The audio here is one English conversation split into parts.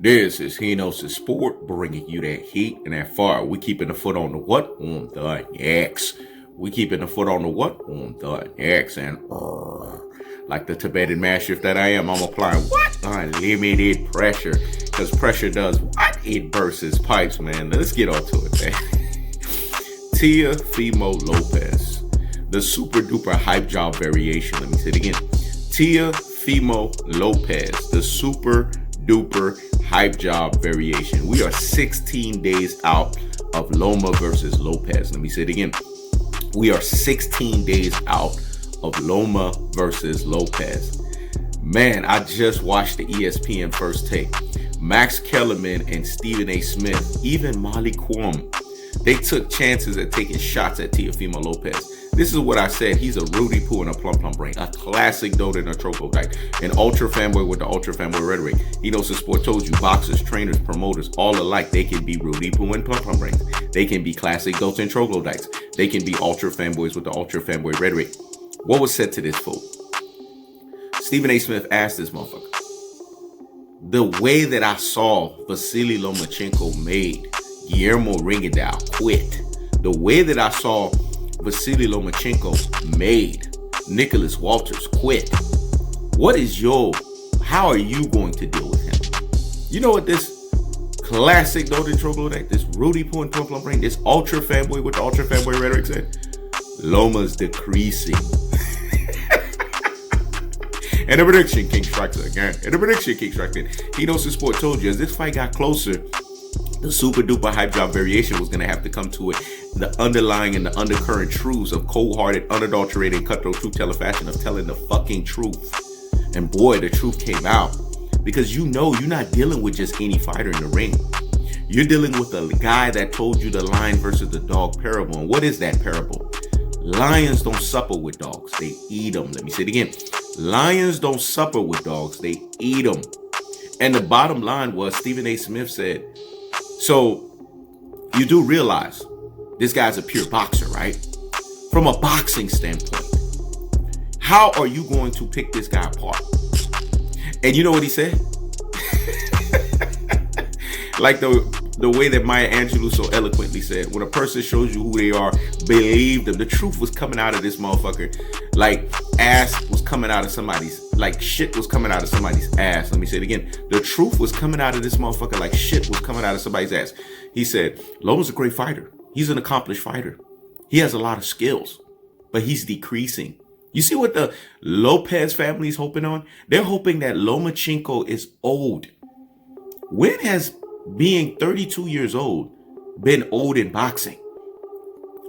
This is Hino's Sport, bringing you that heat and that fire. We keeping the foot on the what? On the X. We keeping the foot on the what? On the X. And like the Tibetan Mastiff that I am, I'm applying what? Unlimited pressure. Because pressure does what? It bursts pipes, man. Let's get on to it, man. Teofimo Lopez. The super duper hype job variation. Let me say it again. Teofimo Lopez. The super duper hype job variation. We are 16 days out of Loma versus Lopez. Let me say it again. We are 16 days out of Loma versus Lopez. Man, I just watched the ESPN first take. Max Kellerman and Stephen A. Smith, even Molly Quam, they took chances at taking shots at Teofimo Lopez. This is what I said. He's a Rudy Poo and a plum plum brain. A classic Dota and a troglodyte. An ultra fanboy with the ultra fanboy rhetoric. He knows the sport told you boxers, trainers, promoters, all alike. They can be Rudy Poo and plum plum brains. They can be classic Dota and troglodytes. They can be ultra fanboys with the ultra fanboy rhetoric. What was said to this fool? Stephen A. Smith asked this motherfucker, the way that I saw Vasiliy Lomachenko made Guillermo Ringadal quit, the way that I saw Vasiliy Lomachenko made Nicholas Walters quit, how are you going to deal with him? You know what this classic Dota troglodyte, this Rudy Poo and plum brain, this ultra fanboy with the ultra fanboy rhetoric said? Loma's decreasing. And the prediction king strikes again. And the prediction king strikes again. He knows the sport told you as this fight got closer, the super duper hype job variation was going to have to come to it. The underlying and the undercurrent truths of cold-hearted, unadulterated, cutthroat truth teller fashion of telling the fucking truth. And boy, the truth came out. Because you know you're not dealing with just any fighter in the ring. You're dealing with a guy that told you the lion versus the dog parable. And what is that parable? Lions don't supper with dogs. They eat them. Let me say it again. Lions don't supper with dogs. They eat them. And the bottom line was Stephen A. Smith said, so you do realize this guy's a pure boxer, right? From a boxing standpoint, how are you going to pick this guy apart? And you know what he said? Like the way that Maya Angelou so eloquently said, when a person shows you who they are, believe them. The truth was coming out of this motherfucker. Like ass was coming out of somebody's, like shit was coming out of somebody's ass. Let me say it again. The truth was coming out of this motherfucker like shit was coming out of somebody's ass. He said, Loma's a great fighter. He's an accomplished fighter. He has a lot of skills, but he's decreasing. You see what the Lopez family is hoping on? They're hoping that Lomachenko is old. When has being 32 years old been old in boxing?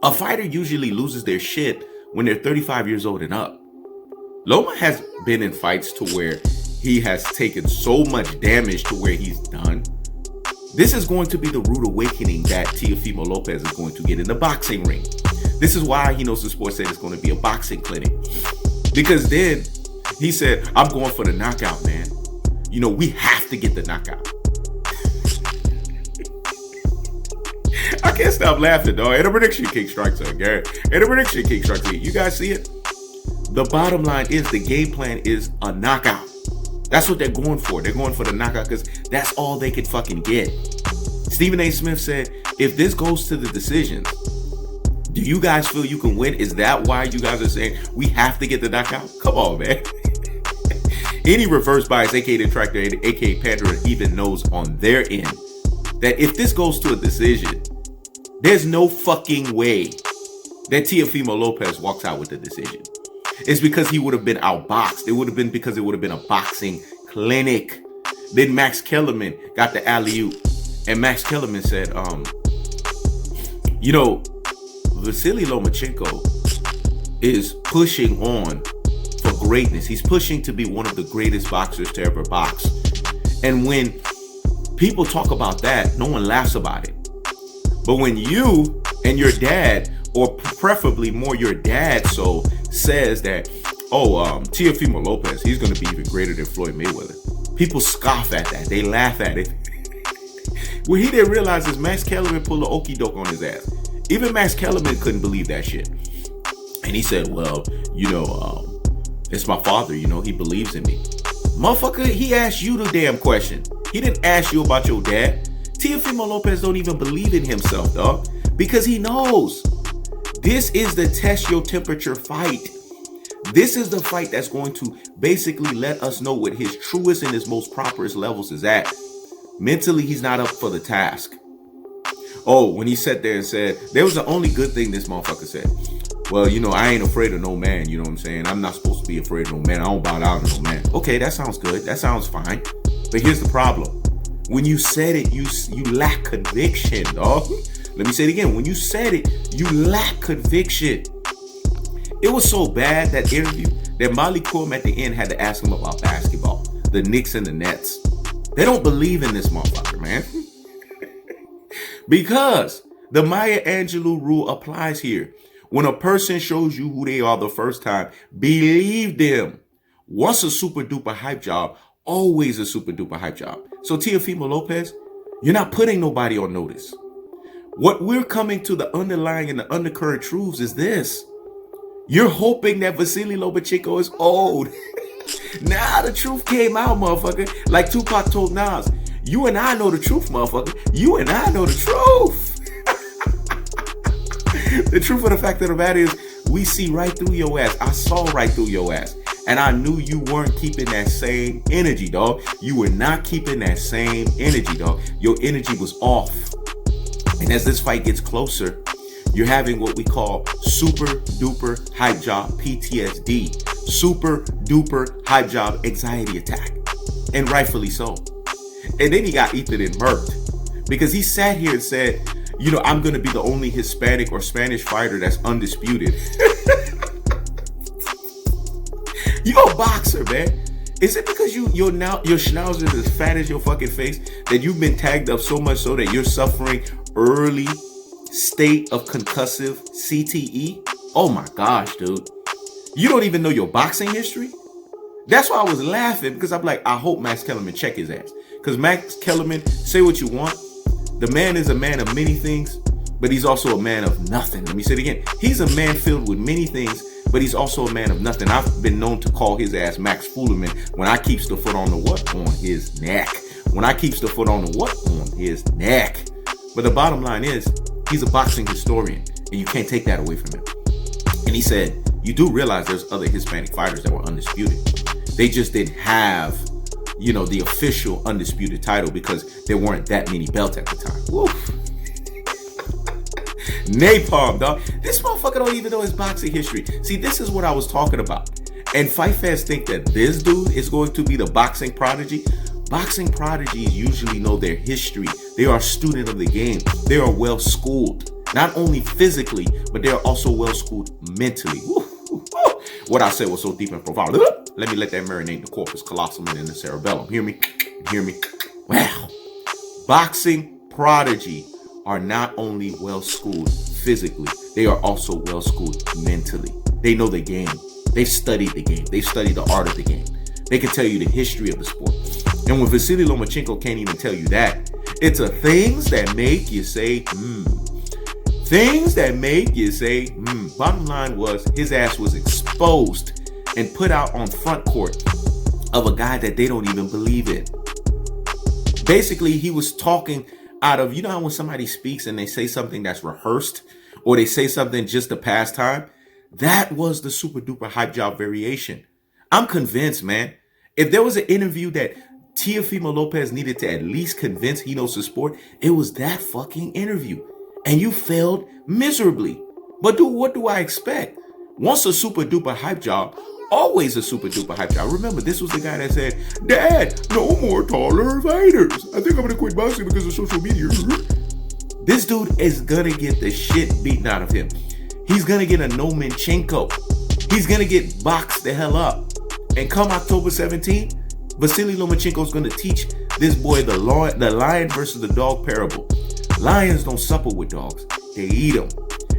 A fighter usually loses their shit when they're 35 years old and up. Loma has been in fights to where he has taken so much damage to where he's done. This is going to be the rude awakening that Teofimo Lopez is going to get in the boxing ring. This is why he knows the sport said it's going to be a boxing clinic. Because then he said, I'm going for the knockout, man. You know, we have to get the knockout. I can't stop laughing, dog. And the prediction king strikes again. And the prediction king strikes again. You guys see it? The bottom line is the game plan is a knockout. That's what they're going for. They're going for the knockout because that's all they could fucking get. Stephen A. Smith said, if this goes to the decisions, do you guys feel you can win? Is that why you guys are saying we have to get the knockout? Come on, man. Any reverse bias, aka detractor, aka Pandora, even knows on their end that if this goes to a decision, there's no fucking way that Teofimo Lopez walks out with the decision. It's because he would have been outboxed. It would have been because it would have been a boxing clinic. Then Max Kellerman got the alley-oop. And Max Kellerman said, you know, Vasiliy Lomachenko is pushing on for greatness. He's pushing to be one of the greatest boxers to ever box. And when people talk about that, no one laughs about it. But when you and your dad, or preferably more your dad, so says that, Teofimo Lopez, he's going to be even greater than Floyd Mayweather. People scoff at that. They laugh at it. What he didn't realize is Max Kellerman pulled an okie doke on his ass. Even Max Kellerman couldn't believe that shit. And he said, well, it's my father, he believes in me. Motherfucker, he asked you the damn question. He didn't ask you about your dad. Teofimo Lopez don't even believe in himself, dog, because he knows this is the test your temperature fight. This is the fight that's going to basically let us know what his truest and his most properest levels is at. Mentally, he's not up for the task. Oh, when he sat there and said, there was the only good thing this motherfucker said. Well, I ain't afraid of no man. You know what I'm saying? I'm not supposed to be afraid of no man. I don't bow down to no man. Okay, that sounds good. That sounds fine. But here's the problem. When you said it, you lack conviction, dog. Let me say it again. When you said it, you lack conviction. It was so bad, that interview, that Molly Quim at the end had to ask him about basketball. The Knicks and the Nets. They don't believe in this motherfucker, man. Because the Maya Angelou rule applies here. When a person shows you who they are the first time, believe them. Once a super duper hype job, always a super duper hype job. So Teofimo Lopez, you're not putting nobody on notice. What we're coming to the underlying and the undercurrent truths is this. You're hoping that Vasiliy Lomachenko is old. Now the truth came out, motherfucker. Like Tupac told Nas, you and I know the truth, motherfucker. You and I know the truth. The truth of the fact of the matter is, we see right through your ass. I saw right through your ass. And I knew you weren't keeping that same energy, dog. You were not keeping that same energy, dog. Your energy was off. And as this fight gets closer, you're having what we call super duper hype job PTSD. Super duper hype job anxiety attack. And rightfully so. And then he got eaten and murked. Because he sat here and said, I'm going to be the only Hispanic or Spanish fighter that's undisputed. You're a boxer, man. Is it because your schnauzer is as fat as your fucking face that you've been tagged up so much so that you're suffering early state of concussive CTE? Oh my gosh, dude. You don't even know your boxing history? That's why I was laughing, because I'm like, I hope Max Kellerman check his ass. Because Max Kellerman, say what you want, the man is a man of many things, but he's also a man of nothing. Let me say it again. He's a man filled with many things, but he's also a man of nothing. I've been known to call his ass Max Foolerman when I keeps the foot on the what? On his neck. When I keeps the foot on the what? On his neck. But the bottom line is, he's a boxing historian, and you can't take that away from him. And he said, you do realize there's other Hispanic fighters that were undisputed. They just didn't have, the official undisputed title because there weren't that many belts at the time. Woo. Napalm, dog. This motherfucker don't even know his boxing history. See, this is what I was talking about. And fight fans think that this dude is going to be the boxing prodigy. Boxing prodigies usually know their history. They are a student of the game. They are well schooled, not only physically, but they are also well schooled mentally. Woo. What I said was so deep and profound. Let me let that marinate the corpus callosum and in the cerebellum. Hear me? Wow. Boxing prodigy are not only well schooled physically, they are also well schooled mentally. They know the game. They've studied the game. They've studied the art of the game. They can tell you the history of the sport. And when Vasiliy Lomachenko can't even tell you that, it's a things that make you say, Things that make you say, Bottom line was, his ass was exposed and put out on front court of a guy that they don't even believe in. Basically, he was talking out of, how when somebody speaks and they say something that's rehearsed, or they say something just to pass time? That was the super duper hype job variation. I'm convinced, man. If there was an interview that Teofimo Lopez needed to at least convince he knows the sport, it was that fucking interview. And you failed miserably. But what do I expect? Once a super duper hype job, always a super duper hype job. Remember, this was the guy that said, Dad, no more taller fighters. I think I'm going to quit boxing because of social media. This dude is going to get the shit beaten out of him. He's going to get a Lomachenko. He's going to get boxed the hell up. And come October 17th, Vasiliy Lomachenko is going to teach this boy the lion versus the dog parable. Lions don't supper with dogs. They eat them.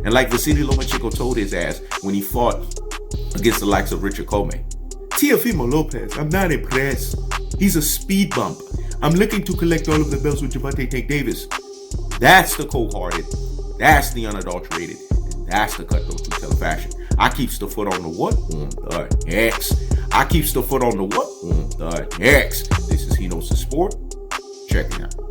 And like Vasiliy Lomachenko told his ass when he fought against the likes of Richard Comey, Teofimo Lopez, I'm not impressed. He's a speed bump. I'm looking to collect all of the belts with Gervonta Tank Davis. That's the cold-hearted. That's the unadulterated. And that's the cutthroat two-tailed fashion. I keeps the foot on the what? On the X. I keeps the foot on the what? On the X. This is He Knows the Sport. checking out.